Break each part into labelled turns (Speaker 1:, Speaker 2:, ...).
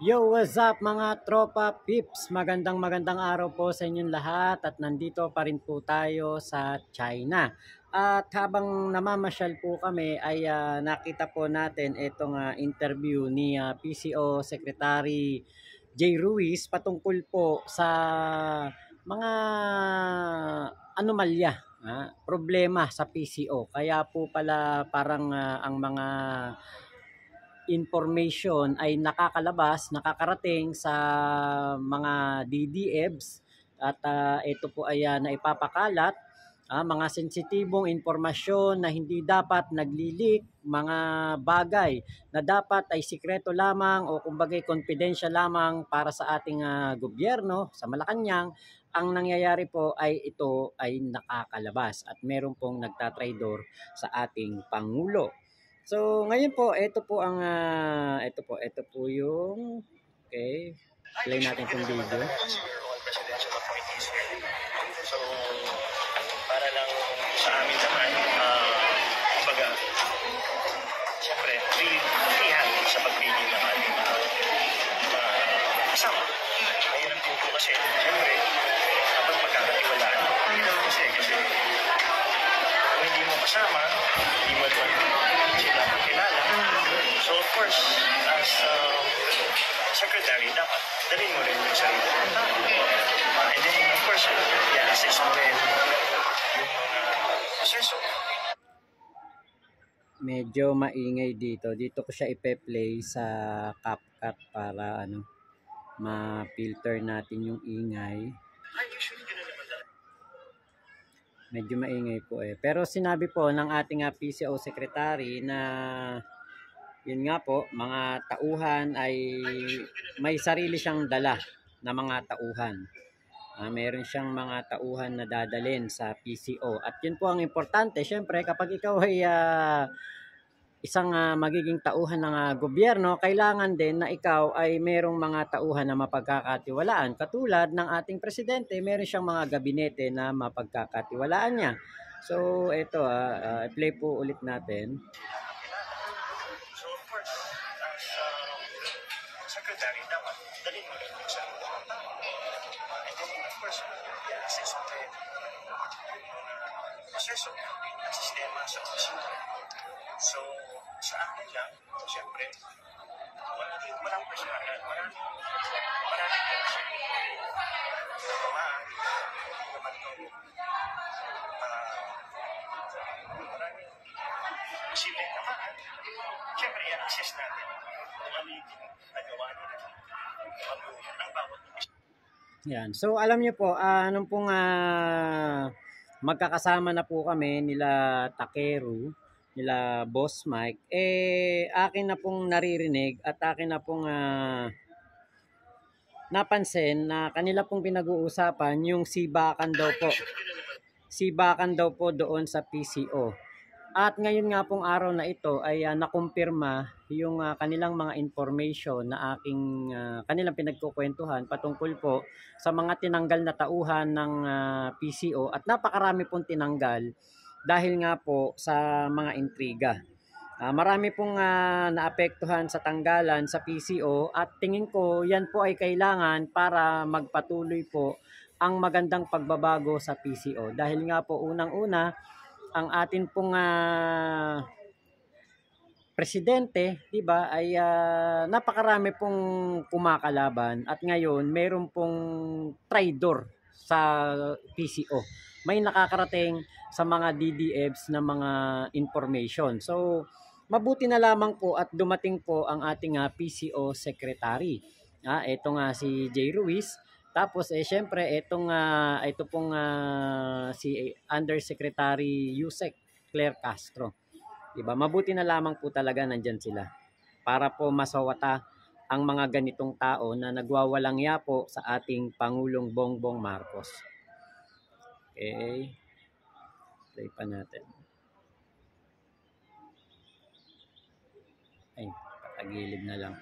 Speaker 1: Yo, what's up mga tropa pips? Magandang araw po sa inyong lahat at nandito pa rin po tayo sa China. At habang namamasyal po kami ay nakita po natin itong interview ni PCO Secretary Jay Ruiz patungkol po sa mga anomalya, problema sa PCO. Kaya po pala parang ang mga information ay nakakarating sa mga DDEBs at ito po ay naipapakalat mga sensitibong impormasyon na hindi dapat naglilik, mga bagay na dapat ay sikreto lamang o kumbaga confidential lamang para sa ating gobyerno sa Malacanang. Ang nangyayari po ay ito ay nakakalabas at meron pong nagtatraidor sa ating Pangulo. So, ngayon po, ito po yung, okay, play natin itong video.
Speaker 2: So, para lang sa amin naman, kumbaga, siyempre, free-hand sa pagpili ng ating kasama. Mahirap din po kasi, siyempre, dapat pagkakatiwalaan mo. Kasi, kung hindi mo kasama, hindi mo naman sila kilala. So, of course, as secretary, dapat dalhin mo rin yung sarili ng tao. And then, of course, i-assess mo rin yung proseso.
Speaker 1: Medyo maingay dito. Dito ko siya ipe-play sa CapCut para ma-filter natin yung ingay. Medyo maingay po eh. Pero sinabi po ng ating PCO Secretary na yun nga po, mga tauhan ay may sarili siyang dala na mga tauhan. Meron siyang mga tauhan na dadalhin sa PCO. At yun po ang importante. Siyempre, kapag ikaw ay isang magiging tauhan ng gobyerno, kailangan din na ikaw ay merong mga tauhan na mapagkakatiwalaan. Katulad ng ating presidente, meron siyang mga gabinete na mapagkakatiwalaan niya. So, ito, play po ulit natin.
Speaker 2: So, of course, as secretary, dapat dalhin mo rin yung sarili ng tao. And then, of course, i-assess mo rin yung proseso at sistema sa opisina. So, sa akin lang, siyempre, walang personalan. Maraming po. Maaaring hindi naman ito maraming posibleng tamaan. Siyempre, i-assess natin kung ano yung nagawa nila ng bawat opisina.
Speaker 1: Yan. So, alam niyo po, nung pong magkakasama na po kami nila Takeru, nila Boss Mike, akin na pong naririnig at akin na pong napansin na kanila pong pinag-uusapan yung sibakan daw po doon sa PCO. At ngayon nga pong araw na ito ay nakumpirma yung kanilang mga information na kanilang pinagkukwentuhan patungkol po sa mga tinanggal na tauhan ng PCO at napakarami pong tinanggal dahil nga po sa mga intriga. Marami pong naapektuhan sa tanggalan sa PCO at tingin ko yan po ay kailangan para magpatuloy po ang magandang pagbabago sa PCO. Dahil nga po unang-una, ang atin pong presidente, 'di ba, ay napakarami pong kumakalaban at ngayon mayroon pong traidor sa PCO. May nakakarating sa mga DDEBs na mga information. So, mabuti na lamang po at dumating po ang ating PCO secretary. Ito nga si Jay Ruiz. Tapos syempre ito pong si Undersecretary Yusek Claire Castro. Diba? Mabuti na lamang po talaga nandyan sila para po masawata ang mga ganitong tao na nagwawalang ya po sa ating Pangulong Bongbong Marcos. Okay. Play pa natin. Ay, patagilid na lang.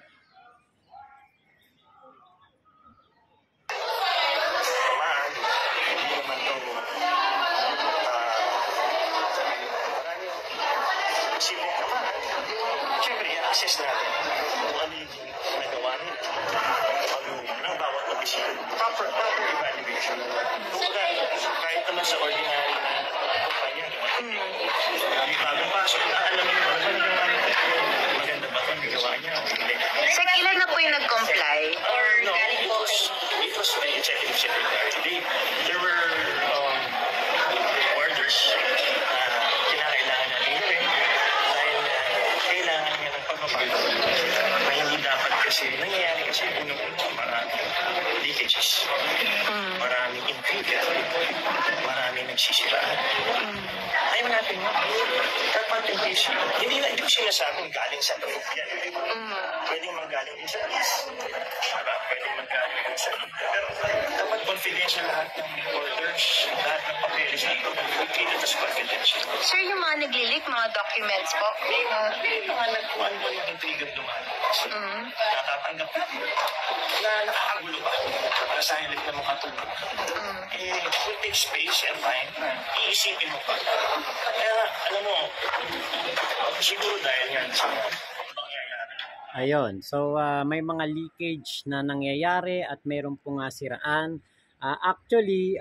Speaker 2: Siyempre, i-assess natin kung ano yung nagawa nila. Kumbaga, kahit naman sa ordinary na kumpanya, yung bagong pasok, alam mo yun, maganda ba kung nagawa niya o hindi.
Speaker 3: Sir, ilan na po yung nag-comply? Or
Speaker 2: No,
Speaker 3: galing po?
Speaker 2: it was the executive secretary. There were orders na kinakailangan natin gawin dahil kailangan nga ng pagbabago na hindi dapat kasi nangyayari kasi unang-una maraming leakages, maraming intriga, maraming nagsisiraan. Ayaw natin nga. Dapat hindi ko sinasabing galing sa loob yan. Pwedeng manggaling din sa taas. Diba? Pwedeng manggaling din sa loob. Pero dapat confidential lahat ng orders, lahat ng papeles dito. Treat it as confidential.
Speaker 3: Sir, yung mga nagli-leak, mga documents po?
Speaker 2: May mga nagkuhan mo yung intrigang lumalabas. Natatanggap natin na nakakagulo pa. Para sa hilig na makatulog. Will take space and time. Iisipin mo pa. Kaya, alam mo, siguro dahil yan sa mangyayari.
Speaker 1: Ayun. So, may mga leakage na nangyayari at meron pong siraan. Actually,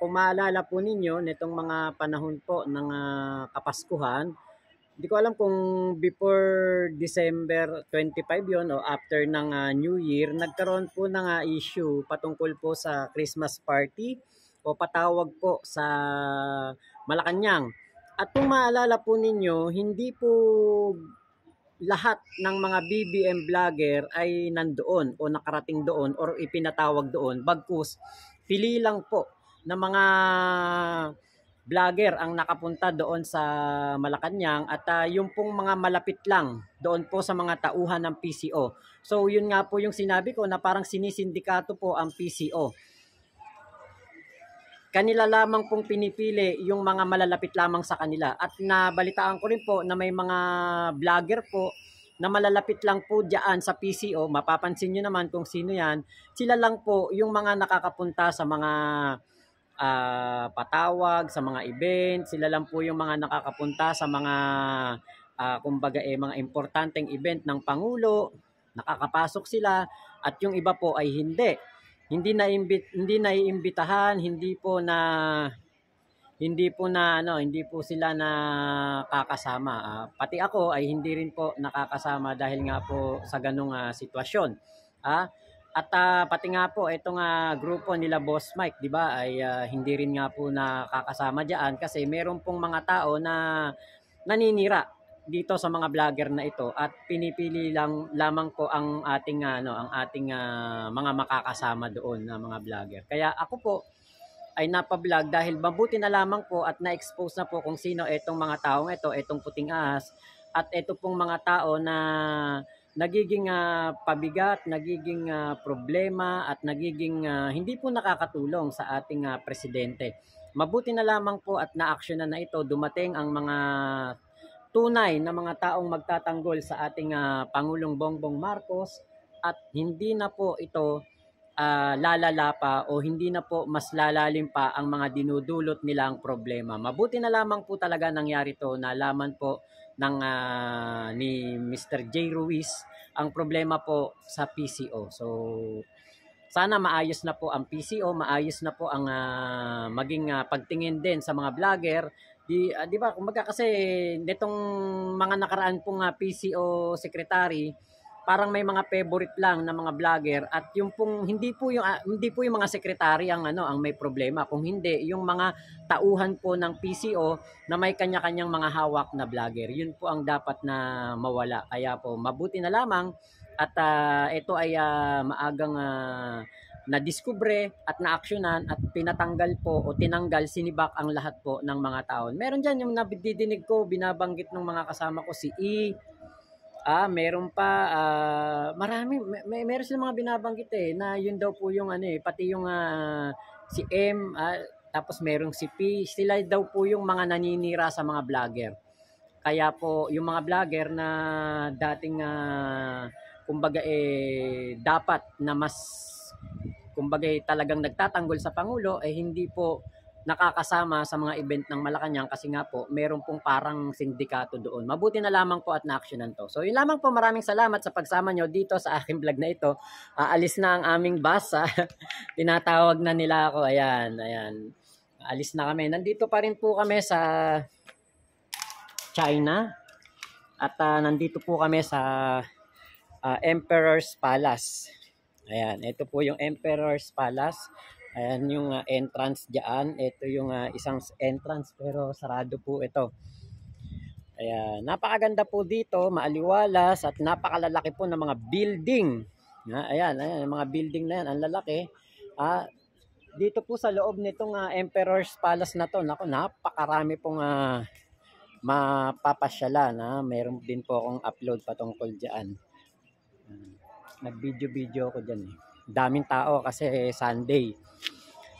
Speaker 1: kung maalala po ninyo, nitong mga panahon po ng Kapaskuhan, hindi ko alam kung before December 25 yon o after ng New Year, nagkaroon po ng issue patungkol po sa Christmas party o patawag po sa Malacanang. At kung maalala po ninyo, hindi po lahat ng mga BBM vlogger ay nandoon o nakarating doon or ipinatawag doon. Bagkus, pili lang po ng mga vlogger ang nakapunta doon sa Malacanang at yung pong mga malapit lang doon po sa mga tauhan ng PCO. So yun nga po yung sinabi ko na parang sinisindikato po ang PCO. Kanila lamang pong pinipili yung mga malalapit lamang sa kanila. At nabalitaan ko rin po na may mga vlogger po na malalapit lang po dyan sa PCO. Mapapansin nyo naman kung sino yan. Sila lang po yung mga nakakapunta sa mga patawag, sa mga event. Sila lang po yung mga nakakapunta sa mga kumbaga mga importanteng event ng Pangulo. Nakakapasok sila at yung iba po ay hindi. Hindi naiimbitahan, hindi po sila nakakasama. Pati ako ay hindi rin po nakakasama dahil nga po sa ganung sitwasyon. At pati nga po itong grupo nila Boss Mike, 'di ba, ay hindi rin nga po nakakasama diyan kasi meron pong mga tao na naninira dito sa mga vlogger na ito at pinipili lamang po ang ating mga makakasama doon na mga vlogger. Kaya ako po ay napa-vlog dahil mabuti na lamang po at na-expose na po kung sino itong mga taong ito, itong puting ahas at ito pong mga tao na nagiging pabigat, nagiging problema at nagiging hindi po nakakatulong sa ating presidente. Mabuti na lamang po at na-aksyonan na ito, dumating ang mga tunay na mga taong magtatanggol sa ating Pangulong Bongbong Marcos at hindi na po ito lalala pa o hindi na po mas lalalim pa ang mga dinudulot nilang problema. Mabuti na lamang po talaga nangyari to, nalaman po ng ni Mr. J. Ruiz ang problema po sa PCO. So sana maayos na po ang PCO, maayos na po ang maging pagtingin din sa mga vlogger. Di ba kumbaga kasi nitong mga nakaraan pong PCO secretary, parang may mga favorite lang na mga vlogger at yung pong hindi po yung mga secretary ang may problema, kung hindi yung mga tauhan po ng PCO na may kanya-kanyang mga hawak na vlogger. Yun po ang dapat na mawala. Kaya po mabuti na lamang at ito ay maagang nadiskubre at naaksyonan at pinatanggal po o tinanggal, sinibak ang lahat po ng mga tao. Meron dyan yung nabidinig ko, binabanggit ng mga kasama ko si E. Meron pa, meron silang mga binabanggit na yun daw po yung pati yung si M, tapos merong si P, sila daw po yung mga naninira sa mga vlogger. Kaya po yung mga vlogger na dating kumbaga dapat na mas kumbaga talagang nagtatanggol sa Pangulo hindi po nakakasama sa mga event ng Malacanang kasi nga po meron pong parang sindikato doon. Mabuti na lamang po at na-actionan to. So yun lamang po, maraming salamat sa pagsama nyo dito sa aking vlog na ito. Alis na ang aming bus. Tinatawag na nila ako. Ayan, ayan. Alis na kami. Nandito pa rin po kami sa China. At nandito po kami sa Emperor's Palace. Ayan, ito po yung Emperor's Palace. Ayan yung entrance diyan. Ito yung isang entrance pero sarado po ito. Ayan, napakaganda po dito, maaliwalas at napakalalaki po ng mga building. Ayan, ayan, mga building na yan, ang lalaki. Dito po sa loob nitong Emperor's Palace na to, naku, napakarami pong mapapasyalan. Meron din po akong upload patungkol diyan. Nag-video ko diyan. Daming tao kasi Sunday.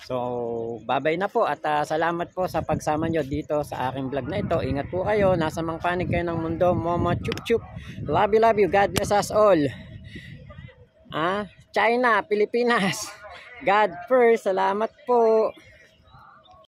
Speaker 1: So, babay na po at salamat po sa pagsama nyo dito sa aking vlog na ito. Ingat po kayo, nasa mang panig kayo ng mundo. Momo chup chup. Love you. God bless us all. China, Pilipinas. God first. Salamat po.